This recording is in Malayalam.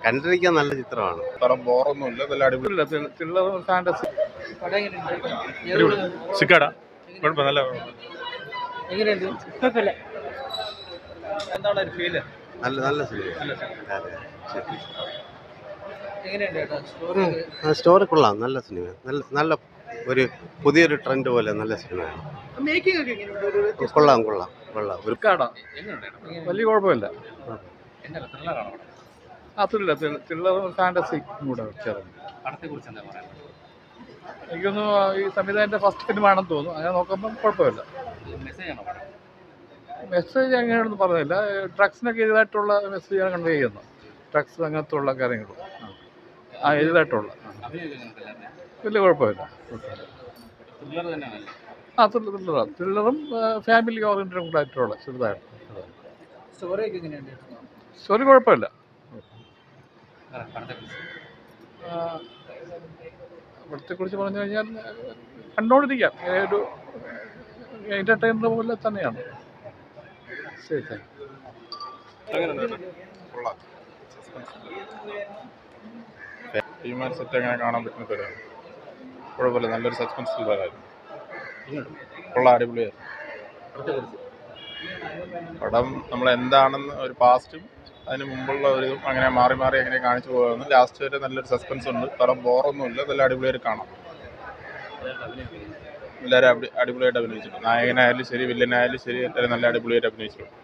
കണ്ടിരിക്കാൻ നല്ല ചിത്രമാണ്. പടം ബോറൊന്നുമില്ല, നല്ല അടിപൊളി. ഫാന്റസി സിക്കാട കുഴപ്പം നല്ല എങ്ങനെയുണ്ട്? കുഴപ്പമില്ല. എന്താണ് ഒരു ഫീല്? നല്ല നല്ല സിനിമ. എങ്ങനെയുണ്ട് ചേട്ടാ സ്റ്റോറി? സ്റ്റോറി കൊള്ളാം. നല്ല സിനിമ. നല്ല നല്ല ഒരു പുതിയൊരു ട്രെൻഡ് പോലെ നല്ല സിനിമയാണ്. മേക്കിംഗ് ഒക്കെ എങ്ങനെയുണ്ട്? ഒരു വ്യത്യസ്ത- കൊള്ളാം കൊള്ളാം കൊള്ളാം. ഒരു വലിയ കുഴപ്പമില്ല. ത്രില്ലർ ഫാന്റസി കൂടെ ചേർന്ന്. എനിക്കൊന്ന് ഈ സംവിധാനത്തിന്റെ ഫസ്റ്റ് ഫിലിമാണെന്ന് തോന്നുന്നു. അങ്ങനെ നോക്കുമ്പം കുഴപ്പമില്ല. മെസ്സേജ് എങ്ങനെയാണെന്ന് പറഞ്ഞില്ല. ഡ്രഗ്സിനൊക്കെ എതിരായിട്ടുള്ള മെസ്സേജാണ് കൺവേ ചെയ്യുന്നത്. ഡ്രഗ്സ് അങ്ങനത്തെ ഉള്ള കാര്യങ്ങൾ എതിരായിട്ടുള്ള വലിയ കുഴപ്പമില്ല. ത്രില്ലറും ഫാമിലി ഓറിയൻറ്റഡും കൂടെ ആയിട്ടുള്ള ചെറുതായിട്ട്. സ്റ്റോറി ഒക്കെ എങ്ങനെയുണ്ട്? സ്റ്റോറി കുഴപ്പമില്ല. പടത്തെക്കുറിച്ച് പറഞ്ഞു കഴിഞ്ഞാൽ കണ്ടോണ്ടിരിക്കാം. ഒരു എൻ്റർടൈനർ പോലെ തന്നെയാണ്. ശരി, താങ്ക് യു. സെറ്റ് എങ്ങനെ കാണാൻ പറ്റുന്ന തരാം. കുഴപ്പമില്ല, നല്ലൊരു സസ്പെൻസ് ത്രില്ലറായിരുന്നു. കൊള്ളാം, അടിപൊളിയായിരുന്നു. പടം നമ്മൾ എന്താണെന്ന് ഒരു പാസ്റ്റും അതിന് മുമ്പുള്ള ഒരു അങ്ങനെ മാറി മാറി എങ്ങനെ കാണിച്ചു പോകുന്നു. ലാസ്റ്റ് വരെ നല്ലൊരു സസ്പെൻസ് ഉണ്ട്. പടം ബോറൊന്നുമില്ല, നല്ല അടിപൊളിയായിട്ട് കാണാം. എല്ലാവരും അടിപൊളിയായിട്ട് അഭിനയിച്ചിട്ടുണ്ട്. നായകനായാലും ശരി, വില്ലനായാലും ശരി, എല്ലാവരും നല്ല അടിപൊളിയായിട്ട് അഭിനയിച്ചിട്ടുണ്ട്.